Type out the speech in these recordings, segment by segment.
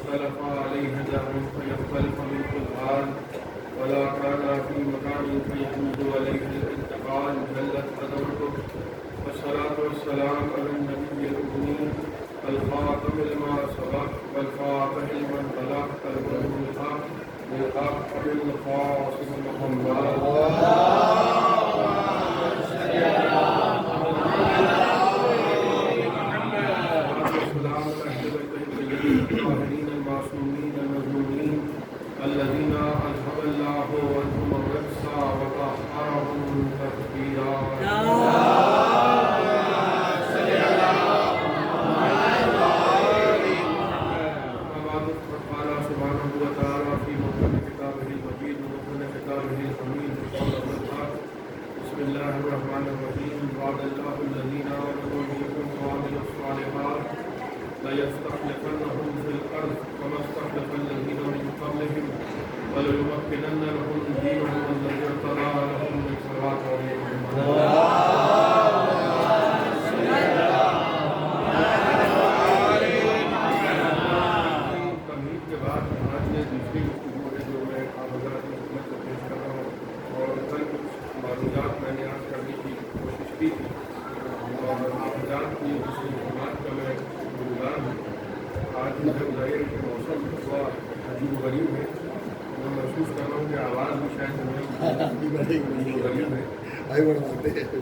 اختلف عليه دم فيختلف منه الحال ولا كان في مكان فيجوز عليه الانتقال جلت قدرته والصلاة والسلام على النبي الأمي الخاتم لما سبق والفاتح لمن بلغ المنه الحق بالحق بالقاسم محمد الطاهرين المعصومين المظلومين الذين أذهب الله عنهم الرجس وطهرهم تطهيرا قال سبحانه وتعالى في محكم كتابه المجيد ومحكم كتابه الحميد بسم الله الرحمن الرحيم وعد الله الذين آمنوا منكم وعملوا الصالحات ليستخلفنهم في الأرض كما استخلف الذين من قبلهم وليمكنن لهم دينهم الذي ارتضى لهم من صلاة تمہید کے بعد آج نے دوسری گفتگو ہے جو میں آپ حضرات کی خدمت سے پیش کر رہا ہوں اور کل کچھ معلومات میں نے آج کرنے کی کوشش کی تھی اور آپ حضرات کی اس معلومات کا میں گزار ہوں. آج مجھے ظاہر کہ موسم تھوڑا عجیب و غریب ہے. میں محسوس کر رہا ہوں کہ آواز بھی شاید غریب ہے.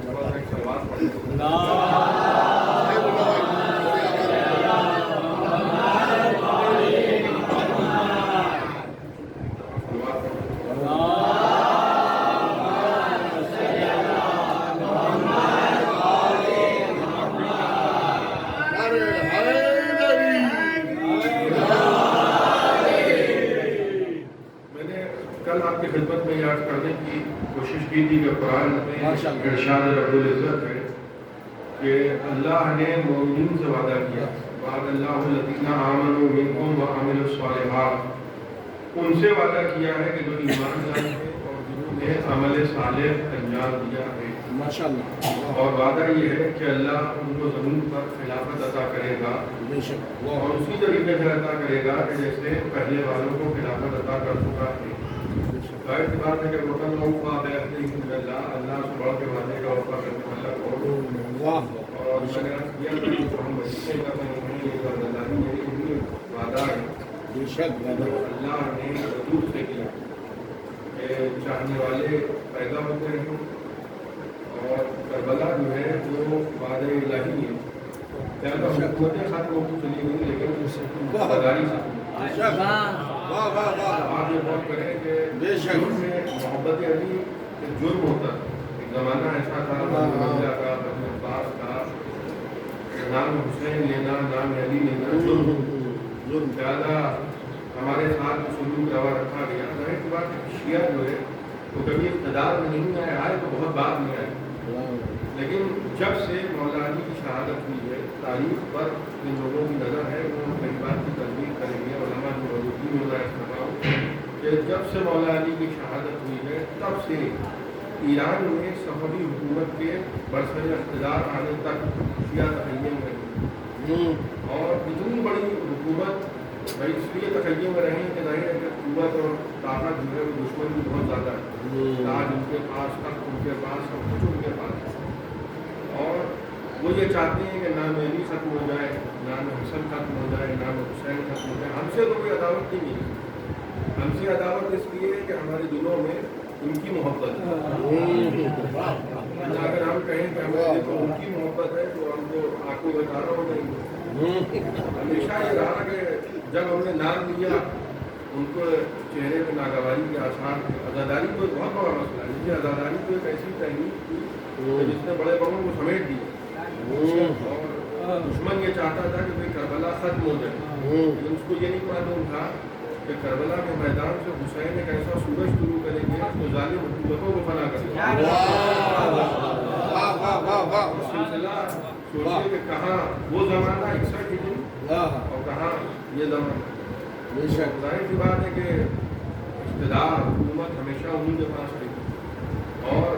تھوڑا ایک سوال خدمت میں یاد کرنے کی کوشش کی تھی کہ قرآن میں ارشاد رب العزت ہے کہ اللہ نے مومنین سے وعدہ کیا وعد اللہ الذین آمنوا منکم وعملوا الصالحات. ان سے وعدہ کیا ہے کہ جو ایمان لائے ہیں اور جنہوں نے عمل صالح انجام دیا ہے. اور وعدہ یہ ہے کہ اللہ ان کو زمین پر خلافت عطا کرے گا اور اسی طریقے سے عطا کرے گا کہ جیسے پہلے والوں کو خلافت عطا کر چکا ہے. ظاہر سی بات ہے کہ وطن موقع اللہ سے بڑھ کے وعدے کا وفا کرنے والا کون. اور میں نے عرض کیا کہ ہم وظیفے کا نہیں یہ وعدہ ہے اللہ نے حضور سے کیا کہ چاہنے والے پیدا ہوتے ہیں اور کربلا جو ہے وہ وعدہ الہی ہے. زیادہ حکومتیں ختم ہوتی چلی گئی لیکن وفاداری سے آپ یہ بات کریں کہ جرم میں محبت علی ایک جرم ہوتا ہے. ایک زمانہ ایسا تھا حمزہ کا بنو عباس کا نام حسین لینا نام علی لینا جرم زیادہ ہمارے ساتھ سلوک روا رکھا گیا. ظاہر سی بات ہے شیعہ جو ہے وہ کبھی اقتدار میں نہیں آئے تو بہت بعد میں آئے لیکن جب سے مولا علی کی شہادت ہوئی ہے تاریخ پر جن لوگوں کی نظر ہے وہ میری بات کی تصدیق کریں گے علماء جو موجودگی میں میں رہا ہوں کہ جب سے مولا علی کی شہادت ہوئی ہے تب سے ایران میں صفوی حکومت کے برسر اقتدار آنے تک شیعہ تخیل میں اور اتنی بڑی حکومت بھائی اس لیے تخیل میں رہیں کہ ظاہر ہے کہ قوت اور طاقت جو ہے وہ دشمن بھی بہت زیادہ ہے. تاج ان کے پاس تخت ان کے پاس سب کچھ ان کے پاس ہے اور وہ یہ چاہتے ہیں کہ نام علی ختم ہو جائے نام حسن ختم ہو جائے نام حسین ختم ہو جائے. ہم سے تو کوئی عداوت نہیں ہے. ہم سے عداوت اس لیے ہے کہ ہمارے دلوں میں ان کی محبت ہے. اگر ہم کہیں کہ ہمارے تو ان کی محبت ہے تو ہم تو آپ کو بتا رہا ہوں نہیں. ہمیشہ یہ رہا کہ جب ہم نے نام لیا ان کو چہرے پہ ناگواری کے آثار تھے. عزاداری تو ایک بہت بڑا مسئلہ ہے. یہ عزاداری تو ایک ایسی تحریک تھی جس نے بڑے بڑوں کو سمیٹ دیا اور دشمن یہ چاہتا تھا کہ بھائی کربلا ختم ہو جائے لیکن اس کو یہ نہیں معلوم تھا کہ کربلا کے میدان سے حسین ایک ایسا سورج شروع کریں گے جو ظالم حکومتوں کو فنا کرے گا. سلسلہ سوچیے کہ کہاں وہ زمانہ 61 ہجری اور کہاں یہ زمانہ. ظاہر سی بات ہے کہ اقتدار حکومت ہمیشہ انہیں کے پاس رہی اور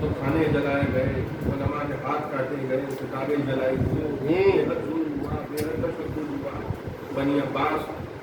تو کھانے جلائے گئے علماء کے ہاتھ کاٹے گئے کتابیں جلائی گئی بے حد ظلم ہوا بے حد تشدد ہوا. بنی عباس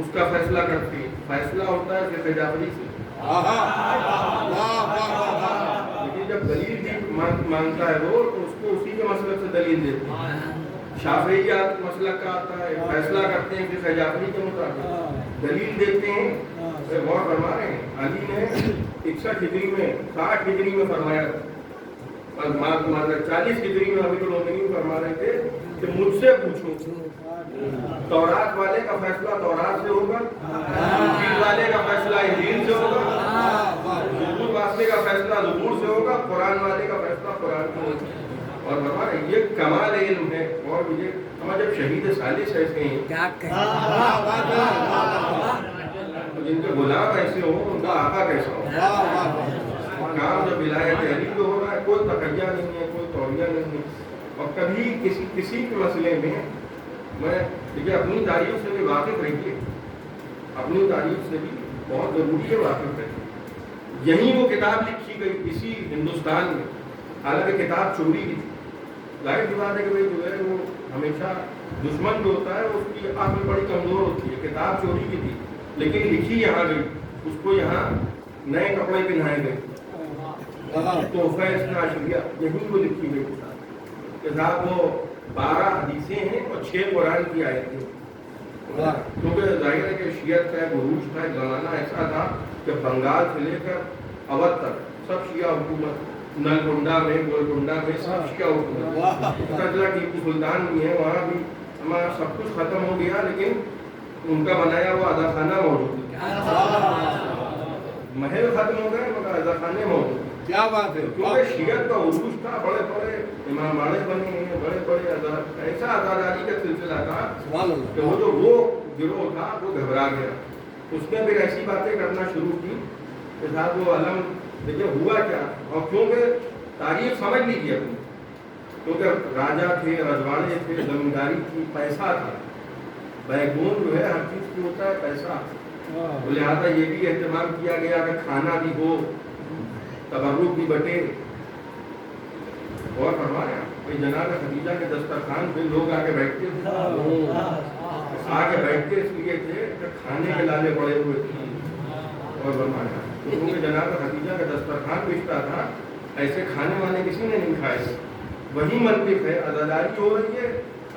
اس کا فیصلہ کرتے ہیں. فیصلہ ہوتا ہے فقہ جعفری سے. لیکن جب دلیل بھی مانگتا ہے وہ تو اس کو اسی کے مسلک سے دلیل دیتے ہیں. شافعیات مسلک کا آتا ہے, فیصلہ کرتے ہیں فقہ جعفری کے مطابق, دلیل دیتے ہیں. غور فرما رہے ہیں علی نے 61 ہجری میں 60 ہجری میں فرمایا تھا, 40 ہجری میں ابھی تو لوگ نہیں فرما رہے تھے کہ مجھ سے پوچھو تورات والے کا فیصلہ تورات سے ہوگا, انجیل والے کا فیصلہ انجیل سے ہوگا, زبور واسطے کا فیصلہ زبور سے ہوگا, قرآن والے کا فیصلہ قرآن سے ہوگا. اور ہمارا یہ کمال علم ہے. اور یہ ہمارے جب شہید ثالث ایسے ہیں جن کے غلام ایسے ہوں ان کا آقا کیسا ہو. کام جب ولایت علی پہ ہو رہا ہے کوئی تقیہ نہیں ہے, کوئی توڑیہ نہیں ہے. اور کبھی کسی کے مسئلے میں دیکھیے اپنی تاریخ سے بھی واقف رہیے, اپنی تاریخ سے بھی بہت ضروری ہے واقف رہیے. یہیں وہ کتاب لکھی گئی اسی ہندوستان میں, حالانکہ کتاب چوری کی تھی. ظاہر سی بات ہے کہ بھائی جو ہے وہ ہمیشہ دشمن جو ہوتا ہے اس کی عقل بڑی کمزور ہوتی ہے. کتاب چوری کی تھی لیکن لکھی یہاں گئی, اس کو یہاں نئے کپڑے پہنائے گئے, تحفہ عشریہ یہیں کو لکھی گئی کتاب. وہ 12 حدیثیں ہیں اور 6 قرآن کی آیتیں ہیں. کیونکہ ظاہر ہے کہ شیعت کا ایک عروج تھا, ایک زمانہ ایسا تھا کہ بنگال سے لے کر اودھ تک سب شیعہ حکومت, نلگنڈا میں گولکنڈا میں سب شیعہ حکومت. پتہ چلا ٹیپو سلطان بھی ہے وہاں بھی, ہمارا سب کچھ ختم ہو گیا لیکن ان کا بنایا ہوا ادا خانہ موجود ہے. محل ختم ہو گئے مگر ادا خانے موجود. کیا بات ہے. کیونکہ شیعت کا عروج تھا, بڑے بڑے امام باڑے بنے ہیں, بڑے بڑے ایسا ازاداری کا سلسلہ تھا کہ وہ گروہ تھا وہ گھبرا گیا. اس نے پھر ایسی باتیں کرنا شروع کی کہ صاحب وہ علم دیکھیے ہوا کیا. اور کیونکہ تاریخ سمجھ لیجیے اپنی, کیونکہ راجا تھے, رجواڑے تھے, زمینداری تھی, پیسہ تھا. بیک بون جو ہے ہر چیز کی ہوتا ہے پیسہ. لہٰذا یہ بھی اہتمام کیا گیا کہ کھانا بھی ہو, تبرک بھی بٹے. اور فرمایا کہ جناب خدیجہ کے دسترخوان پہ لوگ آ کے بیٹھتے تھے, آ کے بیٹھتے اس لیے تھے کہ کھانے کے لالے پڑے ہوئے تھے. اور فرمایا کیونکہ جناب خدیجہ کا دسترخوان بچتا تھا, ایسے کھانے وانے کسی نے نہیں کھائے. وہی منطق ہے, عزاداری ہو رہی ہے,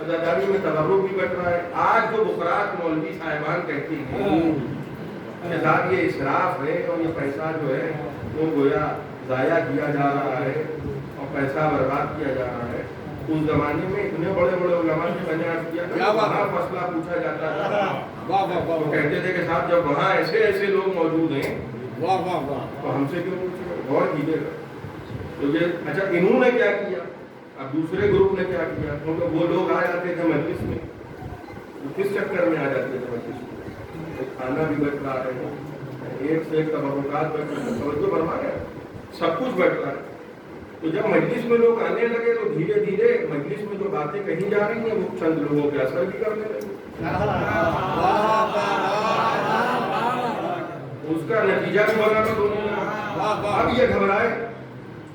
عزاداری میں تبرک بھی بٹ رہا ہے. آج جو بکرات مولوی صاحبان کہتی ہیں کہ صاحب یہ اسراف ہے اور یہ پیسہ جو ہے وہ گویا ضائع کیا جا رہا ہے اور پیسہ برباد کیا جا رہا ہے. اس زمانے میں اتنے بڑے بڑے علماء نے بیان کیا تھا, وہاں مسئلہ پوچھا جاتا تھا تو کہتے تھے کہ صاحب جب وہاں ایسے ایسے لوگ موجود ہیں تو ہم سے کیوں پوچھے گا, غور کیجیے گا. تو یہ اچھا انہوں نے کیا کیا, اب دوسرے گروپ نے کیا کیا. کیونکہ وہ لوگ آ جاتے تھے مجلس میں, وہ کس چکر میں آ جاتے تھے مجلس میں, کھانا بھی بٹ رہا ہے, ایک سے ایک تبرکات بٹ رہے ہیں, توجہ فرما رہے ہیں, سب کچھ بٹ رہا ہے. تو جب مجلس میں لوگ آنے لگے تو دھیرے دھیرے مجلس میں جو باتیں کہی جا رہی ہیں وہ چند لوگوں پہ اثر بھی کرنے لگے. اس کا نتیجہ بھی برآمد ہونے لگا. اب یہ گھبرائے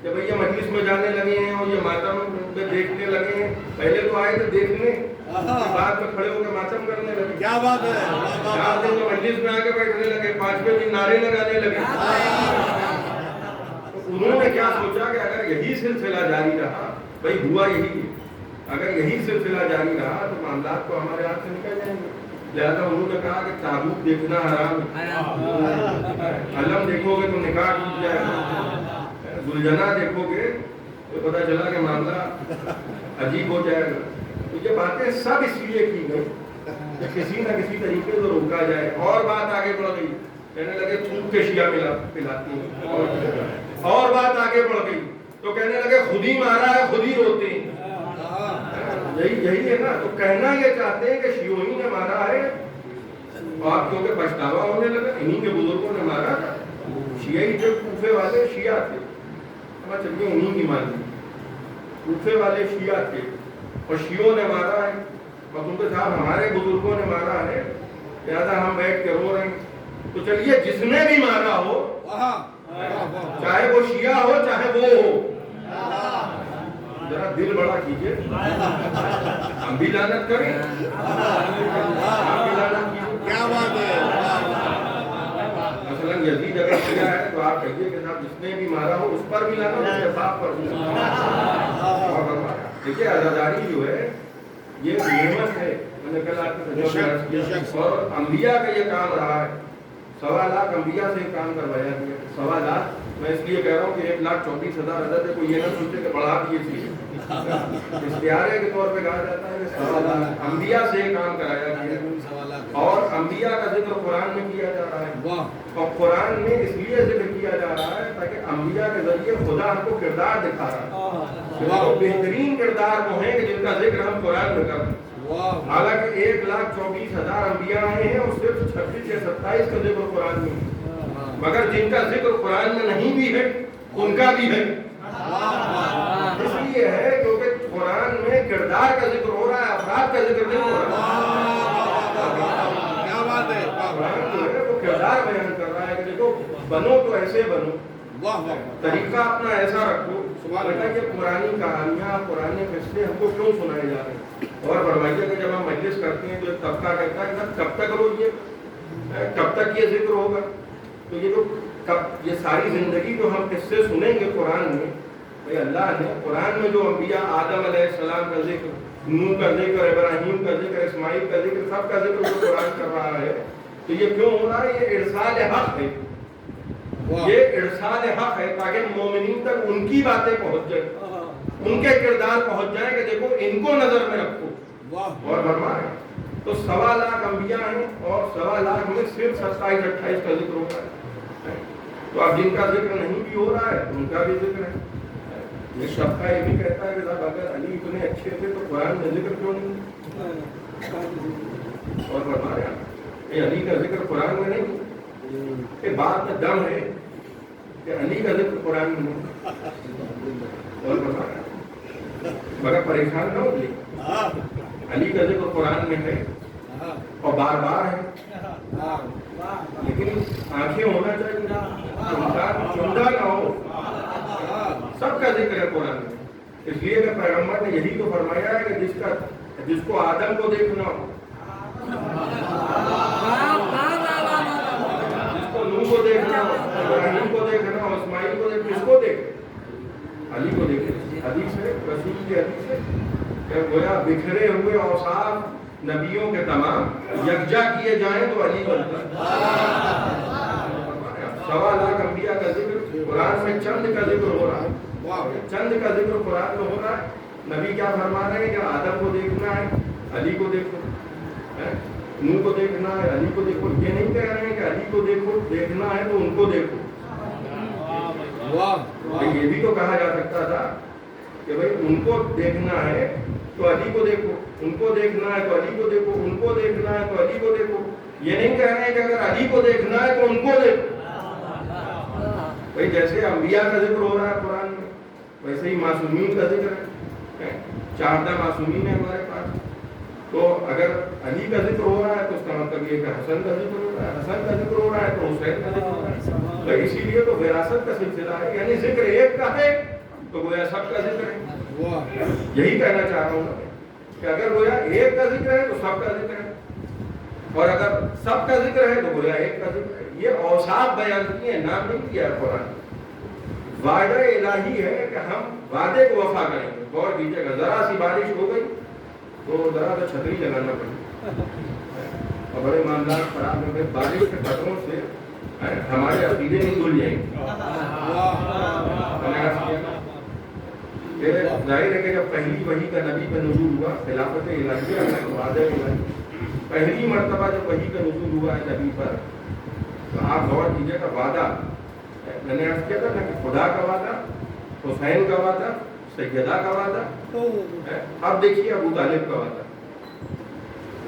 کہ بھئی یہ مجلس میں جانے لگے ہیں اور یہ ماتم میں دیکھنے لگے ہیں. پہلے تو آئے تھے دیکھنے, بعد میں کھڑے ہو کے ماتم کرنے لگے. کیا بات ہے. جہاں سے مجلس میں آ کے بیٹھنے لگے, 5ویں دن نعرے لگانے لگے. انہوں نے کیا سوچا کہ اگر یہی سلسلہ جاری رہا, بھائی ہوا یہی ہے, اگر یہی سلسلہ جاری رہا تو معاملات تو ہمارے ہاتھ سے نکل جائیں گے. لہٰذا انہوں نے کہا کہ تابوت دیکھنا حرام ہے, علم دیکھو گے تو نکاح ٹوٹ جائے گا, زلجنا دیکھو گے تو پتہ چلا کہ معاملہ عجیب ہو جائے گا. تو یہ باتیں سب اس لیے کی گئی کہ کسی نہ کسی طریقے سے روکا جائے. اور بات آگے بڑھ گئی, کہنے لگے تھوک کے شیعہ پلاتی ہیں. اور بات آگے بڑھ گئی تو کہنے لگے خود ہی مارا ہے خود ہی روتے ہیں. یہی ہے نا. تو کہنا یہ چاہتے ہیں کہ شیعوی نے مارا ہے, اور کیونکہ پچھتاوا ہونے لگا, انہی کے بزرگوں نے مارا تھا. شیعی جو کوفے والے شیعہ تھے, چلیے انہی کی مان لی, کوفے والے شیعہ تھے اور شیعوں نے مارا ہے, اور کیونکہ صاحب ہمارے بزرگوں نے مارا ہے لہٰذا ہم بیٹھ کے رو رہے ہیں. تو چلیے جس نے بھی مارا ہو, چاہے وہ شیعہ ہو چاہے وہ ہو, ذرا دل بڑا کیجئے, ہم بھی لعنت کریں, ہم بھی لعنت کیجئے. کیا بات ہے. جس نے بھی مارا ہو اس پر بھی لانا، اس کے باپ پر بھی لانا۔ دیکھیے عزاداری جو ہے یہ نعمت ہے، میں نے کل آپ کو تجربہ کیا، اور انبیاء کا یہ کام رہا ہے، 1.25 لاکھ انبیاء سے کام کروایا گیا، 1.25 لاکھ، میں اس لیے کہہ رہا ہوں کہ 1,24,000 عدد ہے، کوئی یہ نہ سوچے کہ بڑھا دیے چیز استعارے کے طور پہ کہا جاتا ہے کہ 1.25 لاکھ انبیاء سے یہ کام کرایا گیا، اور انبیاء کا ذکر قرآن میں کیا جا رہا ہے، اور قرآن میں اس لیے ذکر کیا جا رہا ہے تاکہ انبیاء کے ذریعے خدا ہم کو کردار دکھا رہا ہے، وہ بہترین کردار وہ ہیں کہ جن کا ذکر ہم قرآن میں کرتے ہیں۔ حالانکہ 1,24,000 انبیاء آئے ہیں اور صرف 26 یا 27 کا ذکر قرآن میں ہے، مگر جن کا ذکر قرآن میں نہیں بھی ہے ان کا بھی ہے، اس لیے ہے کیونکہ قرآن میں کردار کا ذکر ہو رہا ہے، افراد کا ذکر نہیں ہو رہا ہے۔ کیا بات ہے، قرآن جو ہے وہ کردار بیان کر رہا ہے کہ دیکھو بنو تو ایسے بنو، طریقہ اپنا ایسا رکھو، بیٹا یہ پرانی کہانیاں پرانے قصے ہم کو کیوں سنائے جا رہے ہیں؟ اور فرمائیے کہ جب ہم مجلس کرتے ہیں تو ایک طبقہ کہتا ہے کب تک روز کب تک یہ ذکر ہوگا؟ تو یہ جو یہ ساری زندگی جو ہم قصے سنیں گے قرآن میں، بھئی اللہ نے قرآن میں جو انبیاء آدم علیہ السلام کا ذکر، نوح کا ذکر، ابراہیم کا ذکر، اسماعیل کا ذکر، سب کا ذکر جو قرآن کر رہا ہے، تو یہ کیوں ہو رہا ہے؟ یہ ارسال حق ہے، یہ ارسال حق ہے تاکہ مومنین تک ان کی باتیں پہنچ جائیں، ان کے کردار پہنچ جائیں کہ دیکھو ان کو نظر میں رکھو، اور فرمایا تو 1.25 لاکھ انبیاء ہیں اور 1.25 لاکھ میں صرف 27-28 کا ذکر ہوتا ہے، تو اب جن کا ذکر نہیں بھی ہو رہا ہے ان کا بھی ذکر ہے۔ یہ شفقہ یہ بھی کہتا ہے کہ صاحب اگر علی اتنے اچھے تھے تو قرآن میں ذکر کیوں نہیں؟ اور فرمایا کہ علی کا ذکر قرآن میں نہیں، کہ بات میں دم ہے کہ علی کا ذکر قرآن میں نہیں، اور فرمایا مگر پریشان نہ ہوگی، علی کا ذکر قرآن میں ہے اور بار بار ہے، لیکن آنکھیں ہونا چاہیے، انسان چندہ نہ ہو، سب کا ذکر ہے قرآن میں، اس لیے کہ پیغمبر نے یہی تو فرمایا ہے کہ جس کو آدم کو دیکھنا ہو، جس کو نوح کو دیکھنا ہو، ابراہیم کو دیکھنا ہو، اسماعیل کو دیکھنا، کس کو دیکھے؟ علی کو دیکھے۔ حدیث ہے، رسول کی حدیث ہے کہ گویا بکھرے ہوئے اوصاف نبیوں کے تمام یکجا کیے جائیں تو علی بنتا ہے۔ 1.25 لاکھ انبیاء کا ذکر قرآن میں چند کا ذکر ہو رہا ہے، چند کا ذکر قرآن میں ہو رہا ہے۔ نبی کیا فرما رہے ہیں کہ آدم کو دیکھنا ہے علی کو دیکھو، نوح کو دیکھنا ہے علی کو دیکھو، یہ نہیں کہہ رہے ہیں کہ علی کو دیکھو، دیکھنا ہے تو ان کو دیکھو۔ یہ بھی تو کہا جا سکتا تھا کہ بھئی ان کو دیکھنا ہے تو علی کو دیکھو، ان کو دیکھنا ہے تو علی کو دیکھو، ان کو دیکھنا ہے تو علی کو دیکھو، یہ نہیں کہہ رہے ہیں کہ اگر علی کو دیکھنا ہے تو ان کو دیکھو۔ بھئی جیسے انبیاء کا ذکر ہو رہا ہے قرآن میں، ویسے ہی معصومین کا ذکر ہے، 14 معصومین ہیں ہمارے پاس، تو اگر علی کا ذکر ہو رہا ہے تو اس کا مطلب یہ کہ حسن کا ذکر ہو رہا ہے، حسن کا ذکر ہو رہا ہے تو حسین کا ذکر ہو رہا ہے، تو اسی لیے تو وراثت کا سلسلہ ہے، یعنی ذکر ایک کا ہے تو گویا سب کا ذکر ہے۔ یہی کہنا چاہ رہا ہوں کہ اگر گویا ایک کا ذکر ہے تو سب کا ذکر ہے، اور اگر سب کا ذکر ہے تو گویا ایک کا ذکر ہے۔ یہ اوصاف بیان کیے ہیں، نام نہیں کیا ہے قرآن۔ وعدہ الہی ہے کہ ہم وعدے کو وفا کریں گے۔ غور کیجیے گا، ذرا سی بارش ہو گئی تو ذرا تو چھتری لگانا پڑی، اور بڑے معاملات خراب ہو گئے، بارش کے قطروں سے ہمارے عقیدے نہیں دھل جائیں گے۔ ظاہر ہے کہ جب پہلی وحی کا نبی کا نزول ہوا، خلافت الہیہ وعدہ الہی، پہلی مرتبہ جب وحی کا نزول ہوا ہے نبی پر، تو آپ غور کیجیے گا، وعدہ میں نے عرض کیا تھا نا کہ خدا کا وعدہ، حسین کا وعدہ، سیدہ کا وعدہ، اب دیکھیے ابو طالب کا وعدہ۔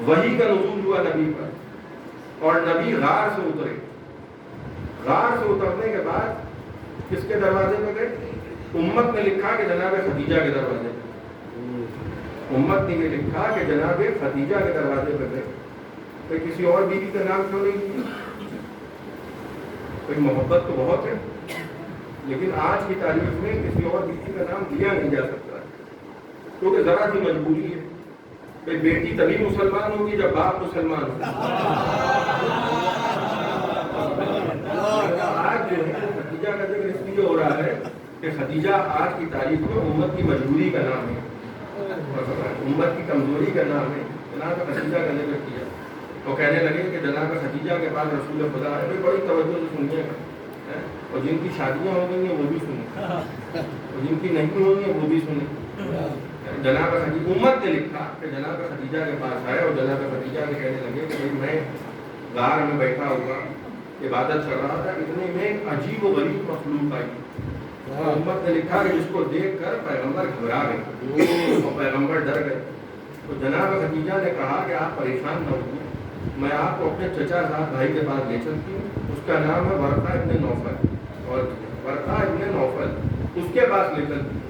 وحی کا نزول ہوا نبی پر اور نبی غار سے اترے، غار سے اترنے کے بعد کس کے دروازے پہ گئے؟ امت نے لکھا کہ جناب خدیجہ کے دروازے پہ، امت نے یہ لکھا کہ جناب خدیجہ کے دروازے پہ گئے، تو کسی اور بیوی کا نام کیوں نہیں لیا؟ کوئی محبت تو بہت ہے، لیکن آج کی تاریخ میں کسی اور بیوی کا نام لیا نہیں جا سکتا، کیونکہ ذرا سی مجبوری ہے کہ بیٹی تبھی مسلمان ہوگی جب باپ مسلمان ہوگا۔ آج جو ہے خدیجہ کا ذکر اس لیے ہو رہا ہے کہ خدیجہ آج کی تاریخ میں امت کی مجبوری کا نام ہے، امت کی کمزوری کا نام ہے. جناب خدیجہ کا ذکر کیا تو کہنے لگے کہ جناب خدیجہ کے پاس رسول خدا ہے. بڑی توجہ سے سنیے گا، اور جن کی شادیاں ہو گئی ہیں وہ بھی سنیں، اور جن کی نہیں ہوئی ہیں وہ بھی سنیں. جناب خدیجہ امت نے لکھا کہ جناب خدیجہ کے پاس آئے، اور جناب خدیجہ نے کہنے لگے کہ بھائی میں غار میں بیٹھا ہوا عبادت کر رہا تھا، اتنے میں ایک عجیب و غریب مخلوق آئی. امت نے لکھا کہ جس کو دیکھ کر پیغمبر گھبرا گئے اور پیغمبر ڈر گئے. تو جناب خدیجہ نے کہا کہ آپ پریشان نہ ہوئے، میں آپ کو اپنے چچا صاحب بھائی کے پاس لے چلتی ہوں، اس کا نام ہے ورقہ ابن نوفل، اور ورقہ ابن نوفل اس کے پاس لے چلتی ہوں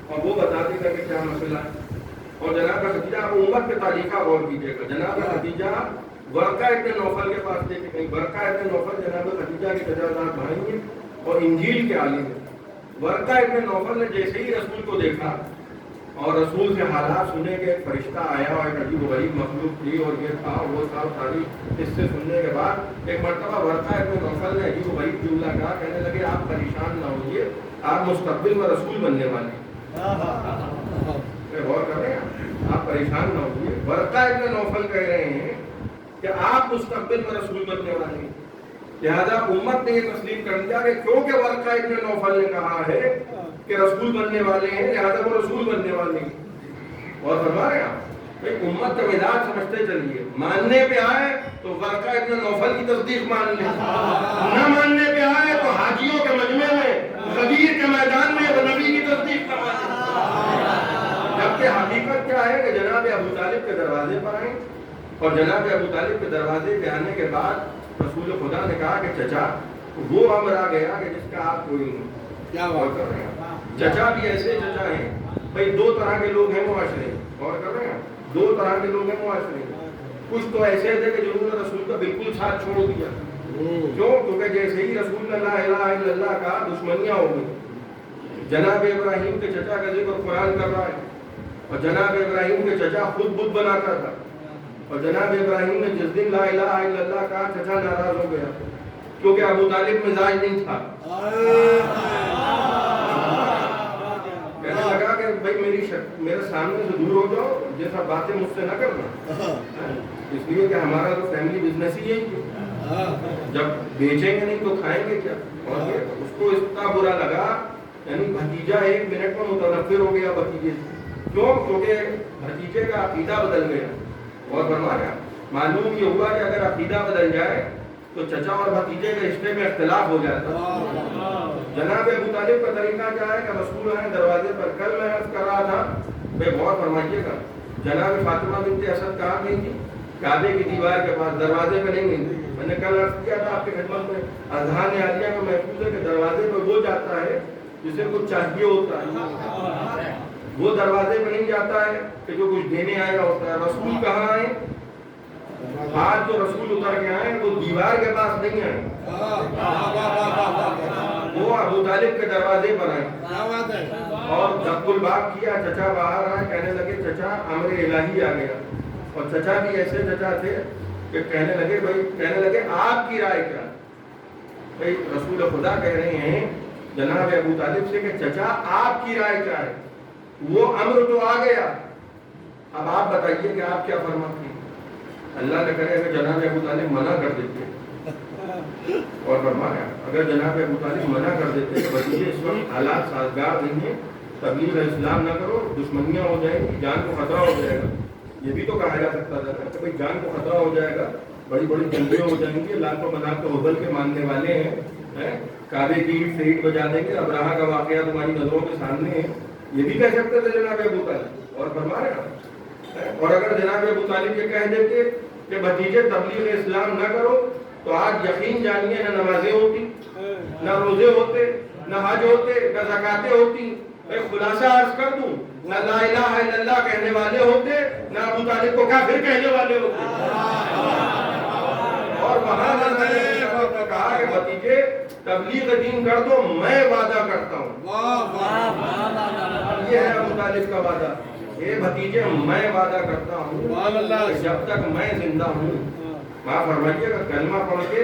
اور وہ بتا دے گا کہ کیا مسئلہ ہے. اور جناب خدیجہ امت کے تاریخہ غور کیجیے گا، جناب خدیجہ ورقہ ابن نوفل کے پاس لے کے گئی. ورقہ ابن نوفل جناب خدیجہ کے چچا صاحب بھائی ہیں اور انجیل کے عالم ہیں. ورقہ ابن نوفل نے جیسے ہی رسول کو دیکھا اور رسول سے حالات سنے کہ ایک فرشتہ آیا اور ایک عجیب و غریب مخلوق تھی اور یہ تھا وہ تھا، ساری قصے سننے کے بعد ایک مرتبہ ورقہ ابن نوفل نے عجیب و غریب جملہ کہا، کہنے لگے آپ پریشان نہ ہوئیے، آپ مستقبل میں رسول بننے والے ہیں. غور کر رہے ہیں، آپ پریشان نہ ہوئیے. ورقہ ابن نوفل کہہ رہے ہیں کہ آپ مستقبل میں رسول بننے والے ہیں. لہذا امت نے یہ تسلیم کر دیا کہ کیونکہ ورقہ ابن نوفل نے کہا ہے کہ رسول بننے والے ہیں، لہذا وہ رسول بننے والے ہیں. اور فرما رہے ہیں امت کا مزاج سمجھتے چلیے، ماننے پہ آئے تو ورقہ ابن نوفل کی تصدیق مان لیں، نہ ماننے پہ آئے تو حاجیوں کے مجمع میں غدیر کے میدان میں وہ نبی کی تصدیق نہ مانیں. جبکہ حقیقت کیا ہے کہ جناب ابو طالب کے دروازے پر آئیں، اور جناب ابو طالب کے دروازے پہ آنے کے بعد رسول خدا نے کہا کہ چچا وہ امر آ گیا کہ جس کا آپ کوئی نہیں. کیا غور کر رہے ہیں، چچا بھی ایسے چچا ہیں. بھائی دو طرح کے لوگ ہیں معاشرے، غور کر رہے ہیں، دو طرح کے لوگ ہیں معاشرے. کچھ تو ایسے تھے کہ جنہوں نے رسول کا بالکل ساتھ چھوڑ دیا. کیوں؟ کیونکہ جیسے ہی رسول نے لا الہ الا اللہ کا دشمنیاں ہو گئی. جناب ابراہیم کے چچا کا ذکر قرآن کر رہا ہے، اور جناب ابراہیم کے چچا خود بت بناتا تھا، اور جناب ابراہیم نے جس دن لا الہ الا اللہ کہا چچا ناراض ہو گیا کیونکہ ابو طالب مزاج نہیں تھا. کہنے لگا کہ بھائی میرے سامنے سے دور ہو جاؤ، یہ سب باتیں مجھ سے نہ کرنا، اس لیے کہ ہمارا تو فیملی بزنس ہی یہی ہے، جب بیچیں گے نہیں تو کھائیں گے کیا. اور اس کو اتنا برا لگا، یعنی بھتیجا ایک منٹ میں متنفر ہو گیا بھتیجے سے. کیوں؟ کیونکہ بھتیجے کا عقیدہ بدل گیا. اور فرمایا معلوم یہ ہوا کہ اگر عقیدہ بدل جائے تو چچا اور بھتیجے کے رشتے میں اختلاف ہو جاتا. جناب ابو طالب کا طریقہ کیا ہے کہ رسول ہیں دروازے پر. کل میں عرض کر رہا تھا، بھائی غور فرمائیے گا، جناب فاطمہ بنت اسد کہاں گئی تھی؟ کعبے کی دیوار کے پاس، دروازے پہ نہیں گئی. میں نے کل عرض کیا تھا آپ کی خدمت میں، اذہان عالیہ کا محفوظ ہے کہ دروازے پہ وہ جاتا ہے جسے کچھ چاہیے ہوتا ہے، وہ دروازے پہ نہیں جاتا ہے کہ جو کچھ دینے آیا ہوتا ہے. رسول کہاں آئے؟ آج جو رسول اتر کے آئے وہ دیوار کے پاس نہیں آئے، وہ ابو طالب کے دروازے پر آئے اور جب الباب کیا. چچا باہر آئے، کہنے لگے چچا امر الہی آ گیا. اور چچا بھی ایسے چچا تھے کہ کہنے لگے آپ کی رائے کیا؟ بھائی رسول خدا کہہ رہے ہیں جناب ابو طالب سے کہ چچا آپ کی رائے کیا ہے؟ وہ امر تو آ گیا، اب آپ بتائیے کہ آپ کیا فرماتے ہیں. اللہ نے کرے اگر جناب ابو طالب منع کر دیتے، اور فرمایا اگر جناب ابو طالب منع کر دیتے کہ بھتیجے اس وقت حالات سازگار نہیں ہیں، تبلیغ اسلام نہ کرو، دشمنیاں ہو جائیں گی، جان کو خطرہ ہو جائے گا. یہ بھی تو کہا جا سکتا تھا کہ بھائی جان کو خطرہ ہو جائے گا، بڑی بڑی جنگیں ہو جائیں گی. لاکھوں مناف تو حبل کے ماننے والے ہیں، کعبے کی فیٹ بجا دیں گے. ابراہا کا واقعہ تمہاری نظروں کے سامنے ہے، یہ بھی کہہ سکتے تھے جناب ابو طالب. اور فرمایا اور اگر جناب ابو طالب یہ کہہ دیتے کہ بھتیجے تبلیغ اسلام نہ کرو تو آج یقین جانیے نہ نمازیں ہوتی، نہ روزے ہوتے، نہ حج ہوتے، نہ زکاتیں ہوتی. خلاصہ عرض کر دوں، نہ لا الہ الا اللہ کہنے والے ہوتے، نہ ابو طالب کو کافر کہنے والے ہوتے. اور وہاں نے کہا کہ بھتیجے تبلیغ دین کر دو، میں وعدہ کرتا ہوں. یہ ہے ابو طالب کا وعدہ. اے بھتیجے میں وعدہ کرتا ہوں کہ جب تک میں زندہ ہوں، معاف فرمائیے گا، کلمہ پڑھ کے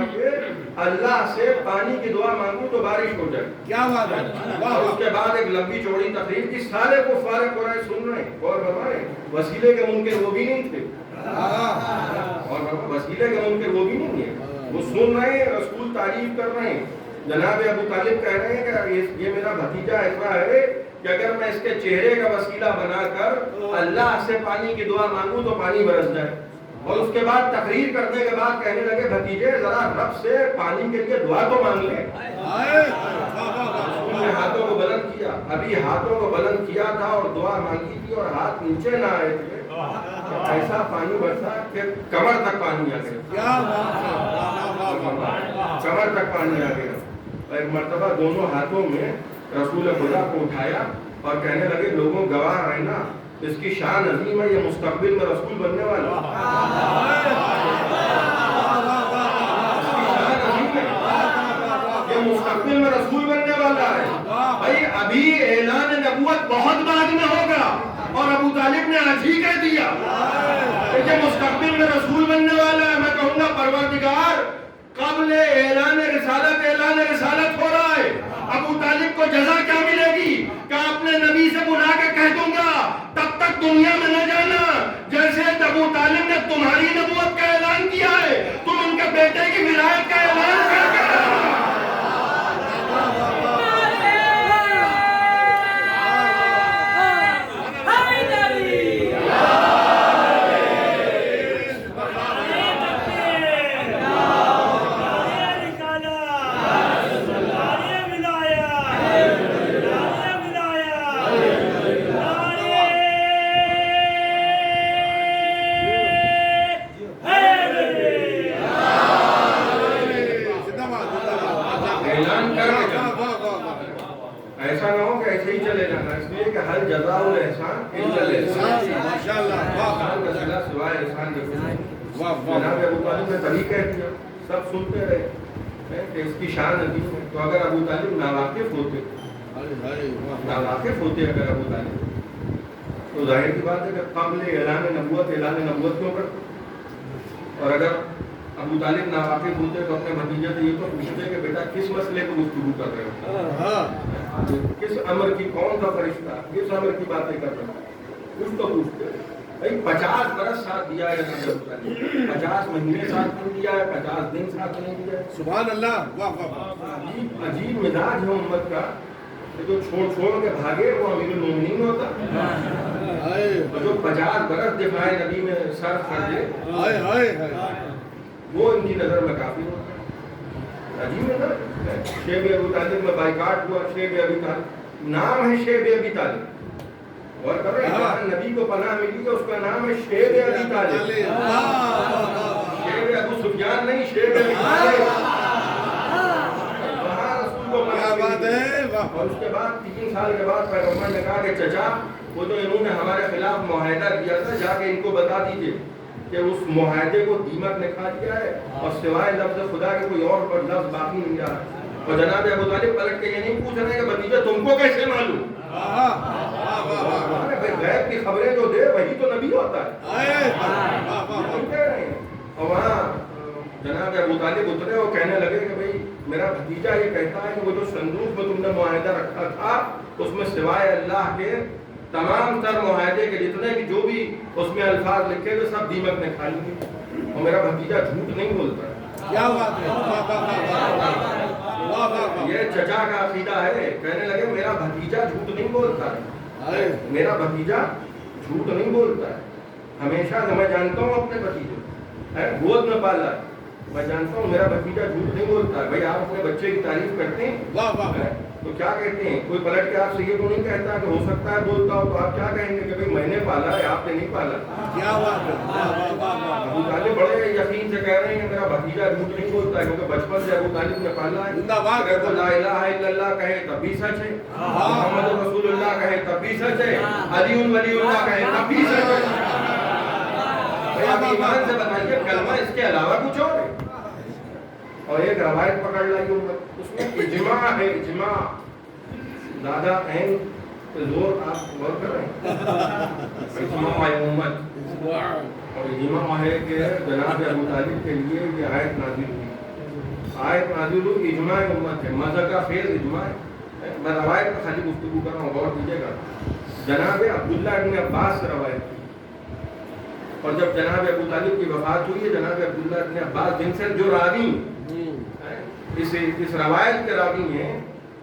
بنا کے اللہ سے پانی کی دعا مانگوں تو بارش ہو جائے. کیا بات ہے. اور اس کے بعد ایک لمبی چوڑی تقریر کی, سارے کفار قریش سن رہے ہیں. اور ہمارے وسیلے کے منکر وہ بھی نہیں تھے, اور وسیلے کے منکر وہ بھی نہیں ہے, وہ سن رہے ہیں, رسول تعریف کر رہے ہیں. جناب ابو طالب کہہ رہے ہیں کہ یہ میرا بھتیجا ایسا ہے کہ اگر میں اس کے چہرے کا وسیلہ بنا کر اللہ سے پانی کی دعا مانگوں تو پانی برس جائے. اور اس کے بعد تقریر کرنے کے بعد کہنے لگے بھتیجے ذرا رب سے پانی کے لیے دعا تو مانگ لیں. انہوں نے ہاتھوں کو بلند کیا, ابھی ہاتھوں کو بلند کیا تھا اور دعا مانگی تھی اور ہاتھ نیچے نہ آئے تھے, ایسا پانی برسا کہ کمر تک پانی آ گیا, کمر تک پانی آ گیا. ایک مرتبہ دونوں ہاتھوں میں رسول خدا کو اٹھایا اور کہنے لگے لوگوں گواہ رہنا, اس کی شان عظیم ہے, یہ مستقبل میں رسول بننے والا ہے. یہ مستقبل میں رسول بننے والا ہے. بھائی ابھی اعلان نبوت بہت بعد میں ہوگا, اور ابو طالب نے آج ہی کہہ دیا کہ یہ مستقبل میں رسول بننے والا ہے. میں کہوں گا پروردگار قبل اعلان رسالت ہو رہا ہے, ابو طالب کو جزا کیا ملے گی کہ اپنے نبی سے بلا کے کہہ دوں گا تب تک دنیا میں نہ جانا جیسے ابو طالب نے تمہاری نبوت کا اعلان کیا ہے, تم ان کے بیٹے کی ولایت کا اعلان کر کے سب سنتے رہے کہ اس کی شان عظیم ہے. تو اگر ابو طالب ناواقف ہوتے اگر ابو طالب, تو ظاہر کی بات ہے کہ قبل اعلان نبوت کیوں کرتے. اور اگر ابو طالب ناواقف ہوتے تو اپنے بھتیجے سے یہ تو پوچھتے کہ بیٹا کس مسئلے کو گفتگو کر رہے ہو, کس امر کی, کون سا فرشتہ کس امر کی باتیں کر رہے ہو, کچھ تو پوچھتے. 50 برس ساتھ دیا ہے, 50 مہینے ساتھ نہیں دیا ہے, 50 دن ساتھ نہیں دیا ہے. سبحان اللہ. عجیب مزاج ہے امت کا, جو چھوڑ کے بھاگے وہ امیر المومنین ہوتا, جو 50 برس دفاع نبی میں صرف کر دے وہ ان کی نظر میں کافی ہوتا ہے. عجیب نظر. شیب ابو طالب میں بائیکاٹ ہوا, شیب ابی طالب نام ہے, شیب ابی طالب. اور نبی کو پناہ ملی ہے, اس کا نام ہے شیب ابی طالب. شیب ابو سفیان نہیں, شیب ابی طالب. وہاں رسول کو پناہ ملی ہے. اور اس کے بعد 3 سال کے بعد پیغمبر نے کہا کہ چچا وہ جو انہوں نے ہمارے خلاف معاہدہ کیا تھا, جا کے ان کو بتا دیجئے کہ اس معاہدے کو دیمک نے کھا دیا ہے اور سوائے لفظ خدا کے کوئی اور لفظ باقی نہیں رہا. اور جناب ابو طالب پلٹ کے یہ نہیں پوچھ رہے کہ بھتیجا تم کو کیسے معلوم, غیب کی خبریں جو دے وہی تو نبی ہوتا ہے. اور وہاں جناب ابو طالب اترے اور کہنے لگے کہ بھئی میرا بھتیجا یہ کہتا ہے کہ وہ جو صندوق میں تم نے معاہدہ رکھا تھا اس میں سوائے اللہ کے تمام تر معاہدے کے جتنے بھی جو بھی اس میں الفاظ لکھے ہوئے سب دیمک نے کھا لیے, اور میرا بھتیجا جھوٹ نہیں بولتا. کیا بات ہے. یہ چچا کا عقیدہ ہے. کہنے لگے میرا بھتیجا جھوٹ نہیں بولتا ہے, میرا بھتیجا جھوٹ نہیں بولتا ہے. ہمیشہ سے میں جانتا ہوں اپنے بھتیجے گود میں پالا ہے, میں جانتا ہوں میرا بھتیجا جھوٹ نہیں بولتا ہے. بھائی آپ اپنے بچے کی تعریف کرتے ہیں تو کیا کہتے ہیں, کوئی پلٹ کے آپ سے یہ تو نہیں کہتا کہ ہو سکتا ہے بولتا ہو, تو آپ کیا کہیں گے کہ بھئی میں نے پالا ہے آپ نے نہیں پالا. کیا بات ہے. ابو طالب بڑے یقین سے کہہ رہے ہیں کہ میرا بھتیجا جھوٹ نہیں بولتا ہے, کیونکہ بچپن سے ابو طالب نے پالا ہے. اگر وہ لا الہ الا اللہ کہے تب بھی سچ ہے, محمد رسول اللہ کہے تب بھی سچ ہے, علی ولی اللہ کہے تب بھی سچ ہے. آپ ایمان سے بتائیے کلمہ اس کے علاوہ کچھ اور ہے. اور ایک روایت پکڑ لائی امت, اس میں اجماع ہے, اجماع. زیادہ اہم زور آپ غور کر رہے ہیں, اجماع ہے امت. اور اجماع ہے کہ جناب ابو طالب کے لیے یہ آیت نازل ہوئی آیت نازل ہوئی اجماع امت ہے، مذہب خیز اجماع ہے. میں روایت پر خالی گفتگو کر رہا ہوں، غور کیجیے گا. جناب عبداللہ ابن عباس سے روایت کی، اور جب جناب ابو طالب کی وفات ہوئی ہے، جناب عبداللہ ابن عباس جن سے جو راوی اس روایت کے راوی ہیں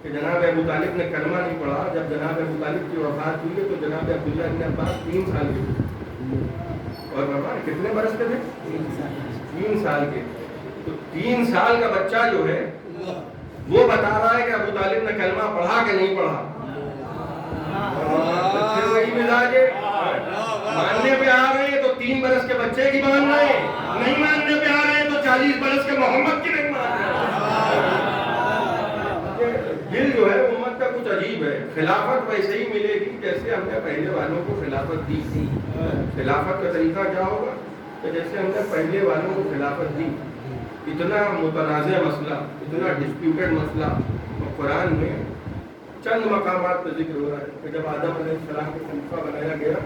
کہ جناب ابو طالب نے کلمہ نہیں پڑھا، جب جناب ابو طالب کی وفات ہوئی ہے تو جناب عبداللہ ابن عباس 3 سال کے تھے. اور کتنے برس کے تھے؟ 3 سال کے. تو 3 سال کا بچہ جو ہے وہ بتا رہا ہے کہ ابو طالب نے کلمہ پڑھا کہ نہیں پڑھا. بچے وہی مزاج ہے، ماننے پہ آ رہے ہیں تو 3 برس کے بچے کی مان رہے ہیں، نہیں ماننے پہ آ رہے ہیں تو 40 برس کے محمد کی نہیں مان رہے. دل جو ہے امت کا کچھ عجیب ہے. خلافت ویسے ہی ملے گی جیسے ہم نے پہلے والوں کو خلافت دی تھی. خلافت کا طریقہ کیا ہوگا کہ جیسے ہم نے پہلے والوں کو خلافت دی. اتنا متنازع مسئلہ، اتنا ڈسپیوٹڈ مسئلہ، اور قرآن میں چند مقامات پر ذکر ہو رہا ہے کہ جب آدم علیہ السلام کو خلیفہ بنایا گیا،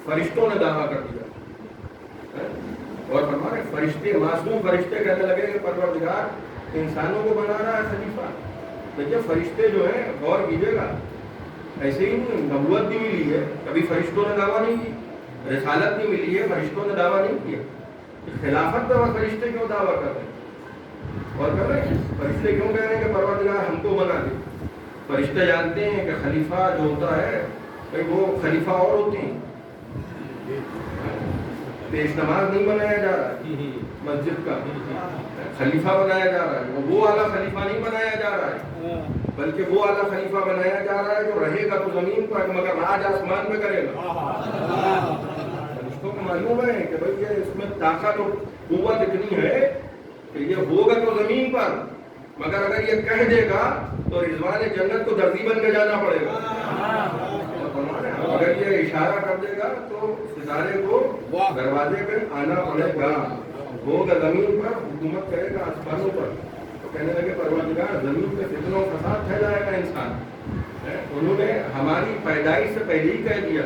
فرشتوں نے دعویٰ کر دیا، اور ہمارے فرشتے، معصوم فرشتے کہنے لگے کہ پروردگار انسانوں کو بنا رہا ہے خلیفہ. دیکھیے فرشتے جو ہیں، غور کیجیے گا، ایسے ہی نبوت بھی ملی ہے، کبھی فرشتوں نے دعویٰ نہیں کی. رسالت بھی ملی ہے، فرشتوں نے دعویٰ نہیں کیا. خلافت پر فرشتے کیوں دعویٰ کر رہے ہیں؟ اور کر رہے ہیں فرشتے کیوں کہہ رہے ہیں کہ پروردگار ہم کو بنا دے؟ فرشتے جانتے ہیں کہ خلیفہ جو ہوتا ہے وہ خلیفہ اور ہوتے ہیں. پیش نماز نہیں بنایا جا رہا مسجد کا، خلیفہ بنایا جا رہا ہے. وہ والا خلیفہ نہیں بنایا جا رہا ہے، بلکہ وہ والا خلیفہ بنایا جا رہا ہے جو رہے گا تو زمین پر مگر راج آسمان میں کرے گا. فرشتوں کو معلوم ہے کہ بھائی یہ اس میں طاقت اور قوت اتنی ہے کہ یہ ہوگا تو زمین پر، مگر اگر یہ کہہ دے گا تو رضوان جنت کو درزی بن کے جانا پڑے گا. اگر یہ اشارہ کر دے گا تو ستارے کو دروازے پہ آنا پڑے گا. ہوگا زمین پر، حکومت کرے گا آسمانوں پر. تو کہنے لگے پروردگار زمین پہ فتنہ و فساد پھیلائے گا انسان. انہوں نے ہماری پیدائش سے پہلے ہی کہہ دیا.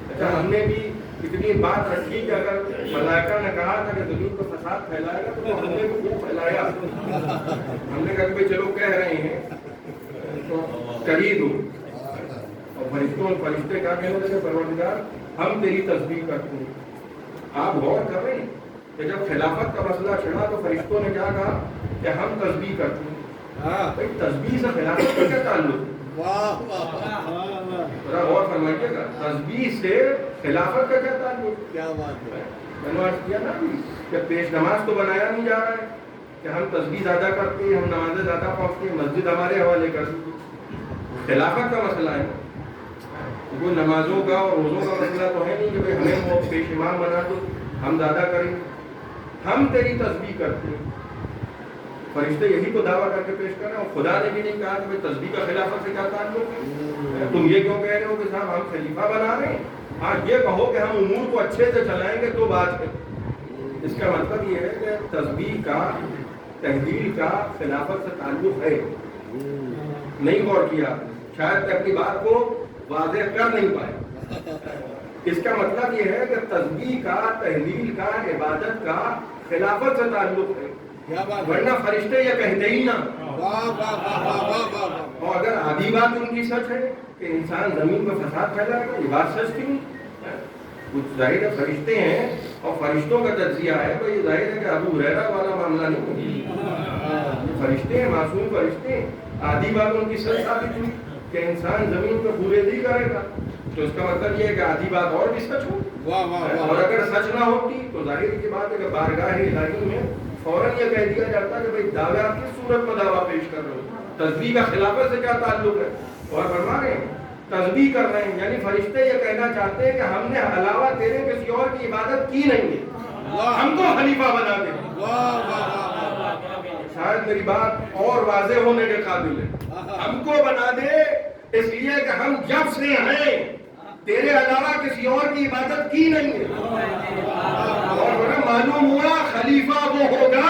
اچھا ہم نے بھی اتنی بات رکھی کہ اگر ملائکہ نے کہا تھا کہ زمین کو فساد پھیلائے گا تو ہم نے بھی خوب پھیلایا. ہم نے کہا کہ چلو کہہ رہے ہیں تو کری دو. اور فرشتے کیا کہنے لگے پروردگار ہم تیری تسبیح کرتے ہیں. آپ غور کر رہے ہیں کہ جب خلافت کا مسئلہ چھڑا تو فرشتوں نے کیا کہا کہ ہم تسبیح کرتے ہیں. بھائی تسبیح سے خلافت کا کیا تعلق ہے؟ ذرا غور فرمائیے گا، تسبیح سے خلافت کا کیا تعلق؟ کیا بات ہے. میں نے عرض کیا نا کہ پیش نماز تو بنایا نہیں جا رہا ہے کہ ہم تسبیح زیادہ کرتے ہیں، ہم نمازیں زیادہ پڑھتے ہیں، مسجد ہمارے حوالے کر دی. خلافت کا مسئلہ ہے، کوئی نمازوں کا اور روزوں کا مسئلہ تو ہے نہیں کہ بھائی ہمیں وہ پیش امام بنا دو ہم زیادہ کریں. ہم تیری تسبیح کرتے ہیں. فرشتے یہی تو دعویٰ کر کے پیش کر رہے ہیں. اور خدا نے بھی نہیں کہا کہ بھائی تسبیح کا خلافت سے کیا تعلق ہے. تم یہ کیوں کہہ رہے ہو کہ صاحب ہم خلیفہ بنا رہے ہیں؟ ہاں یہ کہو کہ ہم امور کو اچھے سے چلائیں گے تو بات ہے. اس کا مطلب یہ ہے کہ تسبیح کا، تحلیل کا خلافت سے تعلق ہے. نہیں غور کیا، شاید اپنی بات کو واضح کر نہیں پائے. اس کا مطلب یہ ہے کہ تسبیح کا، تحلیل کا، عبادت کا خلافت سے تعلق ہے، ورنہ فرشتے یہ کہتے ہی نہ. اور اگر آدھی بات ان کی سچ ہے کہ انسان زمین پر فساد پھیلائے گا، یہ بات سچ کیوں؟ کچھ ظاہر ہے فرشتے ہیں اور فرشتوں کا تجزیہ ہے تو یہ ظاہر ہے کہ ابو ہریرہ والا معاملہ نہیں. یہ فرشتے ہیں، معصوم فرشتے ہیں. آدھی بات ان کی سچ ثابت ہوئی کہ انسان زمین پہ پورے نہیں کرے گا، تو اس کا مطلب یہ ہے کہ آدھی بات اور بھی سچ ہو. اور اگر سچ نہ ہوتی تو ظاہر کی بات ہے کہ بارگاہ الہی میں فوراً یہ کہہ دیا جاتا کہ بھائی دعویٰ کس صورت میں دعویٰ پیش کر رہے ہو، تسبیح کا خلافت سے کیا تعلق ہے. اور فرما رہے ہیں تسبیح کر رہے ہیں، یعنی فرشتے یہ کہنا چاہتے ہیں کہ ہم نے علاوہ تیرے کسی اور کی عبادت کی نہیں ہے، ہم کو خلیفہ بنا دے. شاید میری بات اور واضح ہونے کے قابل ہے. ہم کو بنا دے اس لیے کہ ہم جب سے ہیں تیرے علاوہ کسی اور کی عبادت کی نہیں ہے. اور معلوم ہوا خلیفہ وہ ہوگا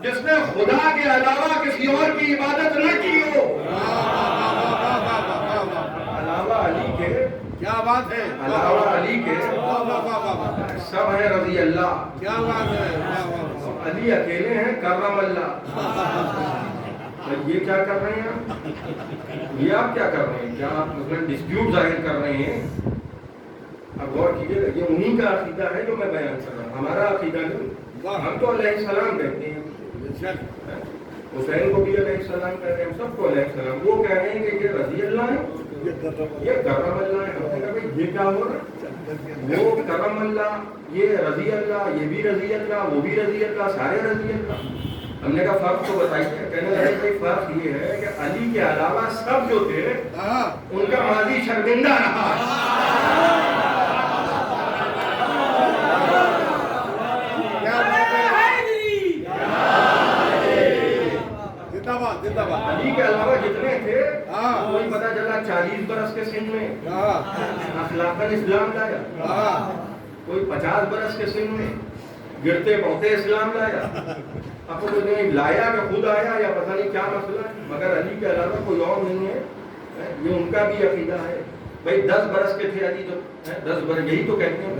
جس نے خدا کے علاوہ کسی اور کی عبادت نہ کی ہو. علاوہ علی کے، کیا بات ہے، علاوہ علی کے سب ہیں رضی اللہ. کیا بات ہے. واہ واہ واہ. علی اکیلے ہیں کرم اللہ. یہ کیا کر رہے ہیں آپ؟ یہ آپ کیا کر رہے ہیں؟ کیا آپ مثلا ڈسپیوٹ ظاہر کر رہے ہیں؟ اب غور کیجیے گا، یہ انہیں کا عقیدہ ہے جو میں بیان کر رہا ہوں، ہمارا عقیدہ نہیں. ہم تو علیہ السلام کہتے ہیں، حسین کو بھی علیہ السلام کہتے ہیں، ہم سب کو علیہ السلام. وہ کہہ رہے ہیں کہ یہ رضی اللہ ہے، یہ کرم اللہ ہے. ہم نے کہا بھائی یہ کیا ہو رہا ہے؟ وہ کرم اللہ، یہ رضی اللہ، یہ بھی رضی اللہ، وہ بھی رضی اللہ، سارے رضی اللہ. ہم نے کہا فرق تو بتائیے. کہنے لگے بھائی فرق یہ ہے کہ علی کے علاوہ سب جو تھے ان کا ماضی شرمندہ رہا. علی کے علاوہ جتنے تھے کوئی پتہ چلا 40 برس کے سن میں اخلاقاً اسلام لایا، کوئی 50 برس کے سن میں گرتے پڑتے اسلام لایا. اب تو نہیں لایا کہ خود آیا یا پتہ نہیں کیا مسئلہ ہے، مگر علی کے علاوہ کوئی اور نہیں ہے. یہ ان کا بھی عقیدہ ہے. بھائی 10 برس کے تھے علی، تو 10 برس یہی تو کہتے ہیں.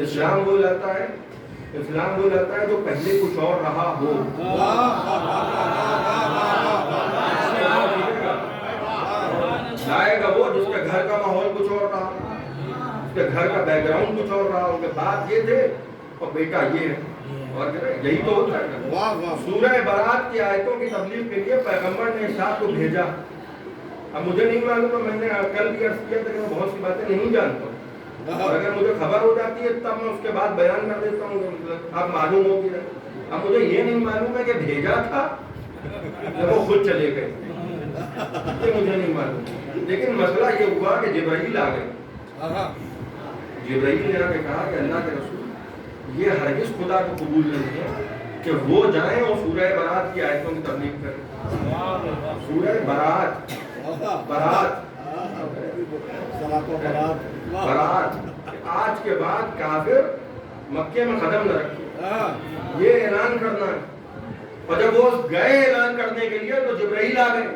اسلام وہ لاتا ہے، اسلام وہ لاتا ہے جو پہلے کچھ اور رہا ہو. لائے گا وہ جس کے گھر کا ماحول کچھ اور رہا، اس کے گھر کا بیک گراؤنڈ کچھ اور رہا، ان کے باپ یہ تھے اور بیٹا یہ ہے. اور یہی تو ہوتا ہے. سورہ برات کی آیتوں کی تبلیغ کے لیے پیغمبر نے ارشاد کو بھیجا. اب مجھے نہیں معلوم ہے، میں نے کل بھی عرض کیا تھا کہ میں بہت سی باتیں نہیں جانتا ہوں، اور اگر مجھے خبر ہو جاتی ہے تب میں اس کے بعد بیان کر دیتا ہوں. اب معلوم ہو گیا. اب مجھے یہ نہیں معلوم ہے کہ بھیجا تھا یا وہ خود چلے گئے، یہ مجھے نہیں معلوم. لیکن مسئلہ یہ ہوا کہ جبرائیل آ گئے. جبرائیل نے آ کے کہا کہ اللہ کے رسول یہ ہرگز خدا کو قبول نہیں ہے کہ وہ جائیں اور سورہ برات کی آیتوں کی تبلیغ کریں. سورہ برات، برات آج کے بعد کافر مکے میں قدم نہ رکھے، یہ اعلان کرنا ہے. اور جب وہ گئے اعلان کرنے کے لیے تو جبرائیل آ گئے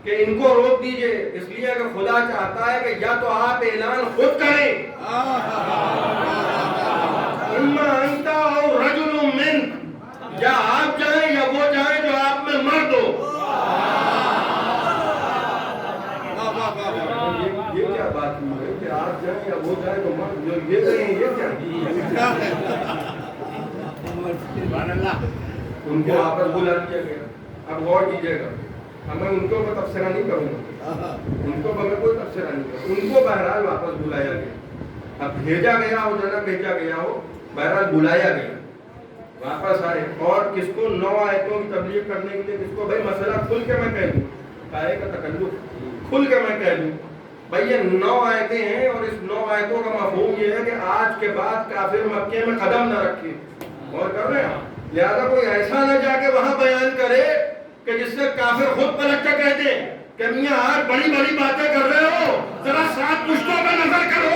کہ ان کو روک دیجئے، اس لیے کہ خدا چاہتا ہے کہ یا تو آپ اعلان خود کریں، اما انت او رجل منک، یا آپ جائیں یا وہ جائیں جو آپ میں مرد ہو. یہ کیا بات ہے کہ آپ جائیں یا وہ جائیں تو مرد، یہ کہیں یہ کیا؟ ان کو واپس بلا دیا گیا. اب غور کیجیے گا، اب میں ان کو تبصرہ نہیں کروں گا، ان کو میں کوئی تبصرہ نہیں کروں. ان کو بہرحال واپس بلایا گیا. اب بھیجا گیا ہو جانا بھیجا گیا ہو، بہرحال بلایا گیا، واپس آئے. اور کس کو 9 آیتوں کی تبلیغ کرنے کے لیے، کس کو بھائی مسئلہ کھل کے میں کہہ دوں، کائے کا تکلف کھل کے میں کہہ دوں بھائی یہ 9 آیتیں ہیں اور اس 9 آیتوں کا مفہوم یہ ہے کہ آج کے بعد کافر مکے میں قدم نہ رکھے. اور کر رہے ہیں، لہذا کوئی ایسا نہ جا کے وہاں بیان کرے کہ جس سے کافر خود پلٹ کے کہتے ہیں کہ میاں آج بڑی بڑی باتیں کر رہے ہو، ذرا 7 پشتوں پہ نظر کرو.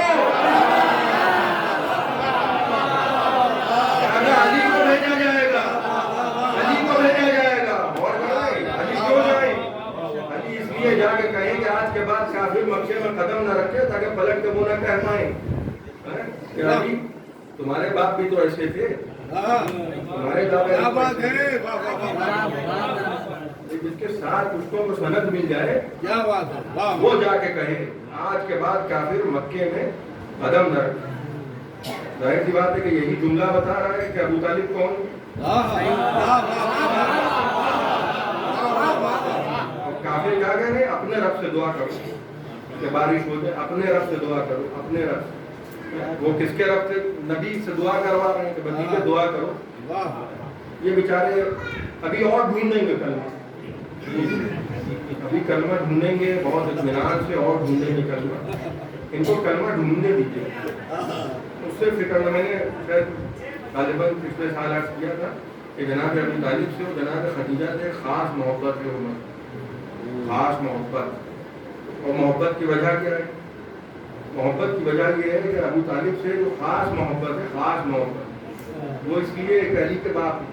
علی کو بھیجا جائے گا، علی کو بھیجا جائے گا. اور علی کیوں جائیں؟ علی اس لیے جا کے کہیں کہ آج کے بعد کافر مکے میں قدم نہ رکھے تاکہ پلٹ کے وہ نہ کہہ پائیں کہ علی تمہارے باپ بھی تو ایسے تھے، تمہارے دعوے جس کے 7 پشتوں کو سند مل جائے، کیا بات ہے، وہ جا کے کہے آج کے بعد کافر مکے میں قدم نہ رکھے. ظاہر سی بات ہے کہ یہی جملہ بتا رہا ہے کہ ابو طالب کون. کافر کیا کہہ رہے ہیں؟ اپنے رب سے دعا کرو کہ بارش ہو جائے، اپنے رب سے دعا کرو، اپنے رب سے. وہ کس کے رب سے؟ نبی سے دعا کروا رہے ہیں کہ بندی پہ دعا کرو. یہ بیچارے ابھی اور ڈھونڈیں گے کلمہ، ابھی کلمہ ڈھونڈیں گے بہت اطمینان سے، اور ڈھونڈیں گے کلمہ. ان کو کلمہ ڈھونڈنے دیجیے. اس سے فکر نہ، میں نے شاید غالباً پچھلے سال عرض کیا تھا کہ جناب ابو طالب سے اور جناب خدیجہ سے خاص محبت ہے عمر، خاص محبت. اور محبت کی وجہ کیا ہے؟ محبت کی وجہ یہ ہے کہ ابو طالب سے جو خاص محبت ہے، خاص محبت، وہ اس لیے ایک علی کے باپ ہے.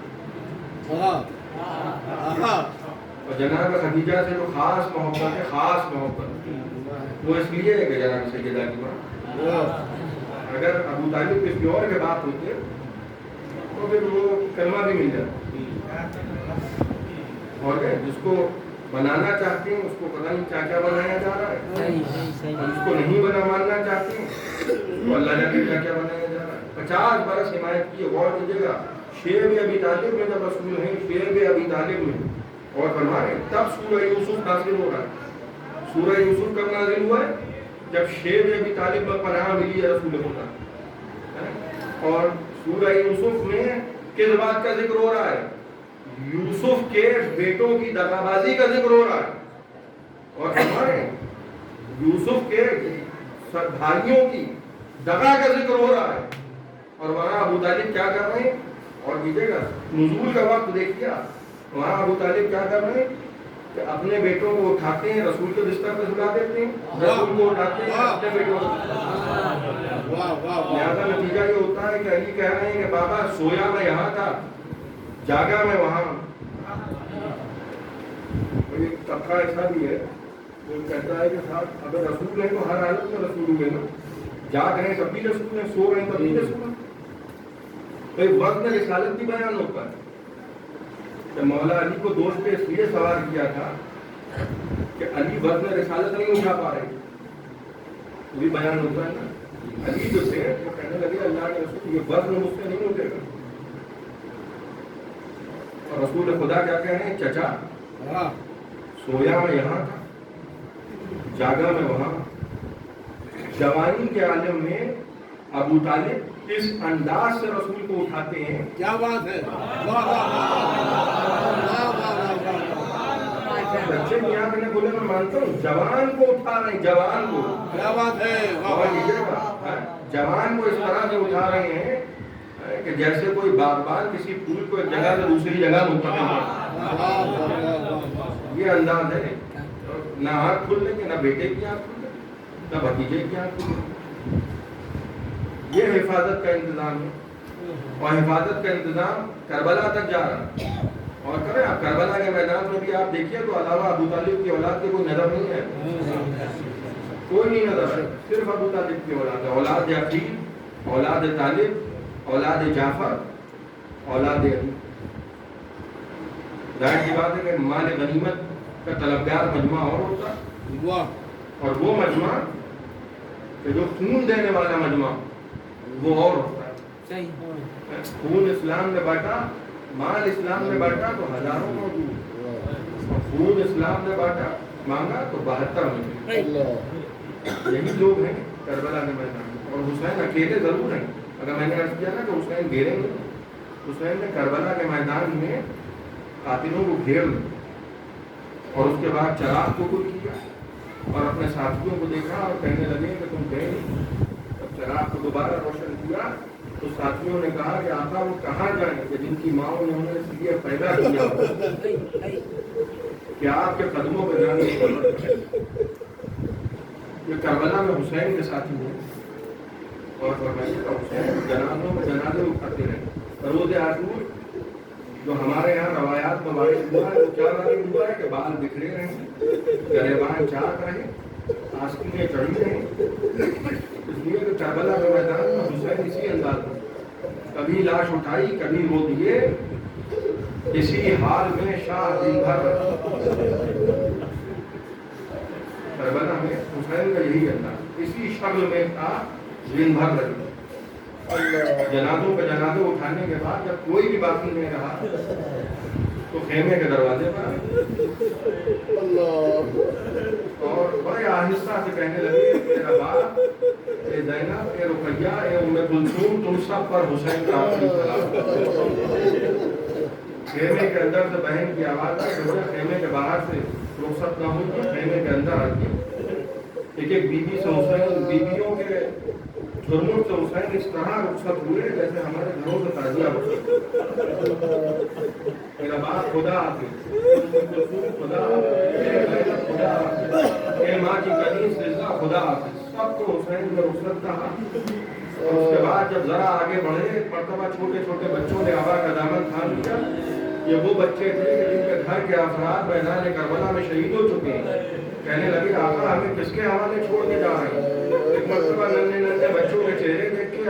اور جناب خدیجہ سے جو خاص محبت ہے، خاص محبت، وہ اس لیے ہے کہ جناب سیدہ کی ماں. اگر ابو ابو طالب کسی اور کے باپ ہوتے تو پھر وہ کلمہ بھی مل جاتا. اور جس کو بنانا چاہتے ہیں اس کو پتہ نہیں کیا کیا بنایا جا رہا ہے, اور جس کو نہیں ماننا چاہتے ہیں تو اللہ جانے کیا کیا بنایا جا رہا ہے. 50 برس حمایت کی. غور کیجیے گا, شیب ابی طالب میں جب رسول ہیں, شیب ابی طالب میں, اور فرما رہے ہیں تب سورہ یوسف نازل ہو رہا ہے. سورہ یوسف کب نازل ہوا ہے؟ جب شیب ابی طالب میں پناہ ملی ہے رسول خدا. اور سورہ یوسف میں کس بات کا ذکر ہو رہا ہے؟ یوسف کے بیٹوں کی دغابازی کا ذکر ہو رہا ہے. اور ہمارے یوسف کے بھائیوں کی دغا کا ذکر ہو رہا ہے. اور وہاں ابو طالب کیا کر رہے ہیں؟ اور دیجیے گا نزول کا وقت دیکھیے, وہاں ابو طالب کیا کر رہے ہیں کہ اپنے بیٹوں کو اٹھاتے ہیں, رسول کے بستر پہ سلا دیتے ہیں, رسول کو اٹھاتے ہیں اپنے بیٹوں کو. لہٰذا نتیجہ یہ ہوتا ہے کہ علی کہہ رہے ہیں کہ بابا سویا میں یہاں تھا, جاگا میں وہاں. ایک طبقہ ایسا بھی ہے وہ کہتا ہے کہ صاحب اگر رسول ہیں تو ہر حالت میں رسول ہوئے نا, جاگ رہے ہیں تب بھی رسول ہیں, سو رہے ہیں تب بھی رسول ہیں. وقت میں رسالت بھی بیان ہوتا ہے کہ مولا علی کو دوست پہ اس لیے سوال کیا تھا کہ علی وزن رسالت نہیں اٹھا پا رہے, وہ بھی بیان ہوتا ہے نا. علی جو تھے وہ کہنے لگے اللہ کے رسول یہ وزن مجھ سے نہیں اٹھے گا. اور رسول خدا کیا کہہ رہے ہیں, چچا سویا میں یہاں تھا, جاگا میں وہاں. جوانی کے عالم میں ابو طالب اس انداز سے رسول کو اٹھاتے ہیں. کیا بات ہے, بچے میاں میں نے بولے میں مانتا ہوں, جوان کو اٹھا رہے ہیں, جوان کو. کیا بات ہے, جوان کو اس طرح سے اٹھا رہے ہیں کہ جیسے کوئی باغبان کسی پھول کو ایک جگہ سے دوسری جگہ منتقل کرتا. یہ انداز ہے. نہ آنکھ کھل لیں گے, نہ بیٹے کی آنکھ کھل لیں, نہ بھتیجے کی آنکھ کھل لیں. یہ حفاظت کا انتظام ہے. اور حفاظت کا انتظام کربلا تک جا رہا ہے. اور کریں آپ کربلا کے میدان میں بھی آپ دیکھیے تو علاوہ ابو طالب کی اولاد کے کوئی نظر نہیں ہے, کوئی نہیں نظر ہے, صرف ابو طالب کی اولاد ہے. اولاد عقیل, اولاد طالب, اولاد جعفر, اولاد علی. ظاہر کی بات ہے کہ مال غنیمت کا طلبگار مجمع اور ہوتا ہے, اور وہ مجمع کہ جو خون دینے والا مجمع وہ اور ہوتا ہے. خون اسلام میں بانٹا, مال اسلام میں بانٹا تو ہزاروں موجود, اور خون اسلام میں بانٹا مانگا تو 72 موجود. یہی لوگ ہیں کربلا کے میدان میں. اور حسین اکیلے ضرور ہیں. اگر میں نے عرض کیا نا کہ حسین گھیریں گے, حسین نے کربلا کے میدان میں قاتلوں کو گھیر لیا, اور اس کے بعد چراغ کو گل کیا اور اپنے ساتھیوں کو دیکھا اور کہنے لگے کہ تم گئے. جب چراغ کو دوبارہ روشن کیا تو ساتھیوں نے کہا کہ آقا وہ کہاں جائیں کہ جن کی ماں نے انہیں اس لیے پیدا کیا کہ آپ کے قدموں پہ جانے کی ضرورت ہے. یہ کربلا میں حسین کے ساتھی ہیں. اور فرمائیے کہ حسین جنازوں میں جنازے اٹھاتے رہے. روز عاشور جو ہمارے یہاں روایات میں وارد ہوا ہے وہ کیا وارد ہوا ہے کہ بال بکھرے رہیں, گریبان چاک رہیں, آستینیں چڑھی رہیں. اس لیے کہ کربلا کے میدان میں حسین اسی انداز میں کبھی لاش اٹھائی, کبھی رو دیے, اسی حال میں شاہ دن بھر. کربلا میں حسین کا یہی انداز اسی شکل میں تھا دن بھر رہی. جنازوں پہ جنازے اٹھانے کے بعد جب کوئی بھی باقی نہیں رہا تو خیمے کے دروازے پر اور بڑے آہستہ سے کہنے لگے میرا باپ, اے زینب, اے رقیہ, اے ام کلثوم, تم سب پر حسین کا آخری سلام. خیمے کے اندر سے بہن کی آواز آئی, خیمے کے باہر سے رخصت نہ ہوئی تو خیمے کے اندر آتی. ایک ایک بیوی سے حسین, بیویوں کے جرموں سے حسین اس طرح رخصت ہوئے جیسے ہمارے گھروں سے تعزیہ رخصت. میرا باپ خدا حافظ, خدا حافظ, خدا حافظ, اے ماں کی کنیز رضا خدا حافظ. سب کو حسین کا رخصت کہا. اور اس کے بعد جب ذرا آگے بڑھے, مرتبہ چھوٹے چھوٹے بچوں نے آبا کا دامن تھام لیا. یہ وہ بچے تھے جن کے گھر کے افراد میدان کربلا میں شہید ہو چکے ہیں. کہنے لگے آقا ہمیں کس کے حوالے چھوڑ کے جا رہے ہیں. ایک مرتبہ ننھے ننھے بچوں کے چہرے دیکھ کے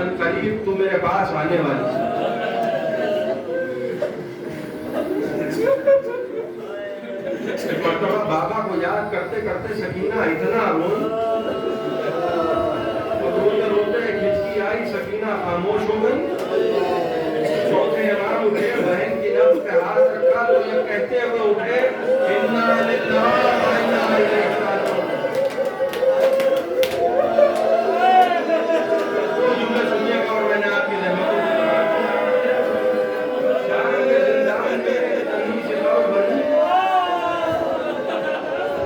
عنقریب تو میرے پاس آنے والی ہے۔ ایک مرتبہ بابا کو یاد کرتے کرتے سکینہ اتنا روئی، روتے روتے ایک ہچکی آئی، سکینہ خاموش ہو گئی۔ چوتھے امام اٹھے، بہن کی نبض پہ ہاتھ رکھا تو یہ کہتے ہوئے اٹھے اِنَّا لِلَّهِ وَإِنَّا إِلَيْهِ راجعون۔ دو جملے سنیے گا اور میں نے آپ کی رحمتوں کی بات کی۔ شام کے زندان میں ننھی سی قبر بنی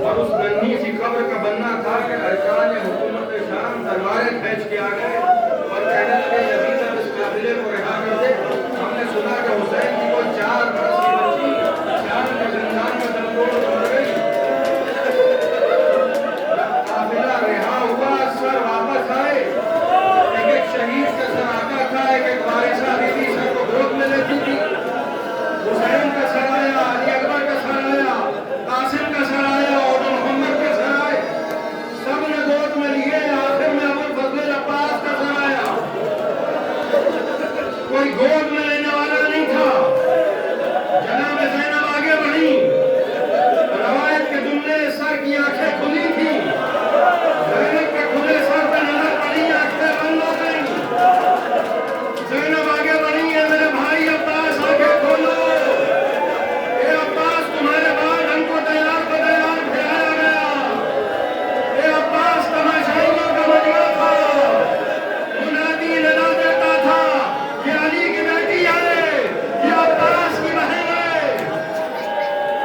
اور اس ننھی سی قبر کا بننا تھا کہ ارکان حکومت شام تلواریں کھینچ کے آ گئے اور کہنے لگے یزید اب اس قافلے کو رہا کر دے، ہم نے سنا کہ حسین کی وہ 4 برس کی بچی شام کے زندان میں دمتوڑ مر گئی۔ قافلہ رہا ہوا، سر واپس آئے، ایک شہید کا سر آقا تھا، ایک وارثہ بیوی سر کو گود میں لیتی تھی۔ حسین کا سر آیا، علی اکبر کا سر آیا، قاسم کا سر آیا اور محمد کا سر آئے، سب نے گود میں لیے۔ آخر میں ابو الفضل عباس کا سر آیا، کوئی گود میں لینے والا نہیں تھا۔ جناب زینب آگے بڑھی، روایت کے جملے سر کی آنکھیں کھلی تھیں، زینب کے کھلے سر پہ نظر پڑی، آنکھیں بند ہو گئیں۔ زینب آگے بڑھی ہے، میرے بھائی عباس آنکھیں کھولو، اے عباس تمہارے بعد ہم کو تیار بدیار پھیلایا گیا، اے عباس تماشائیوں کا مجمع تھا، منادی ندا دیتا تھا کہ علی کی بیٹی آئے، یہ عباس کی بہن ہے۔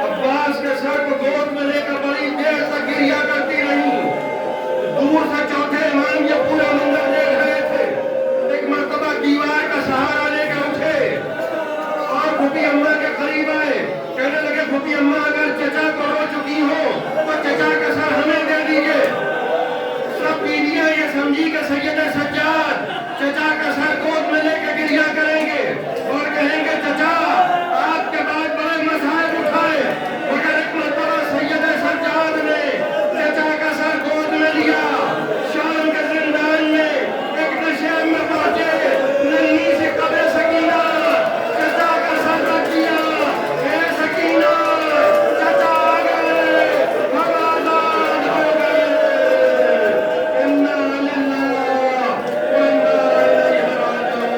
عباس کے سر کو گود میں لے کر بڑی دیر تک گریہ کرتی رہی۔ دور سے چوتھے امام یہ پورا منظر دیکھ رہے تھے۔ ایک مرتبہ دیوار کا سہارا لے کر اٹھے اور پھوپھی اماں کے قریب آئے، کہنے لگے پھوپھی اماں اگر چچا کو رو چکی ہو تو چچا کا سر ہمیں دے دیجئے۔ سب بیویاں یہ سمجھی کہ سید سجاد چچا کا سر گود میں لے کے گریہ کریں گے اور کہیں گے چچا آپ کے بعد بڑے مصائب اٹھائے، مگر ایک مرتبہ سید سجاد نے چچا کا سر گود میں لیا۔ شام کے زندان میں ایک نشیب میں پہنچے، ننھی سی قبر سکینہ، چچا کا سر رکھ دیا، اے سکینہ چچا آ گئے، ہم آزاد ہو گئے، اِنَّا لِلَّهِ وَإِنَّا إِلَيْهِ راجعون۔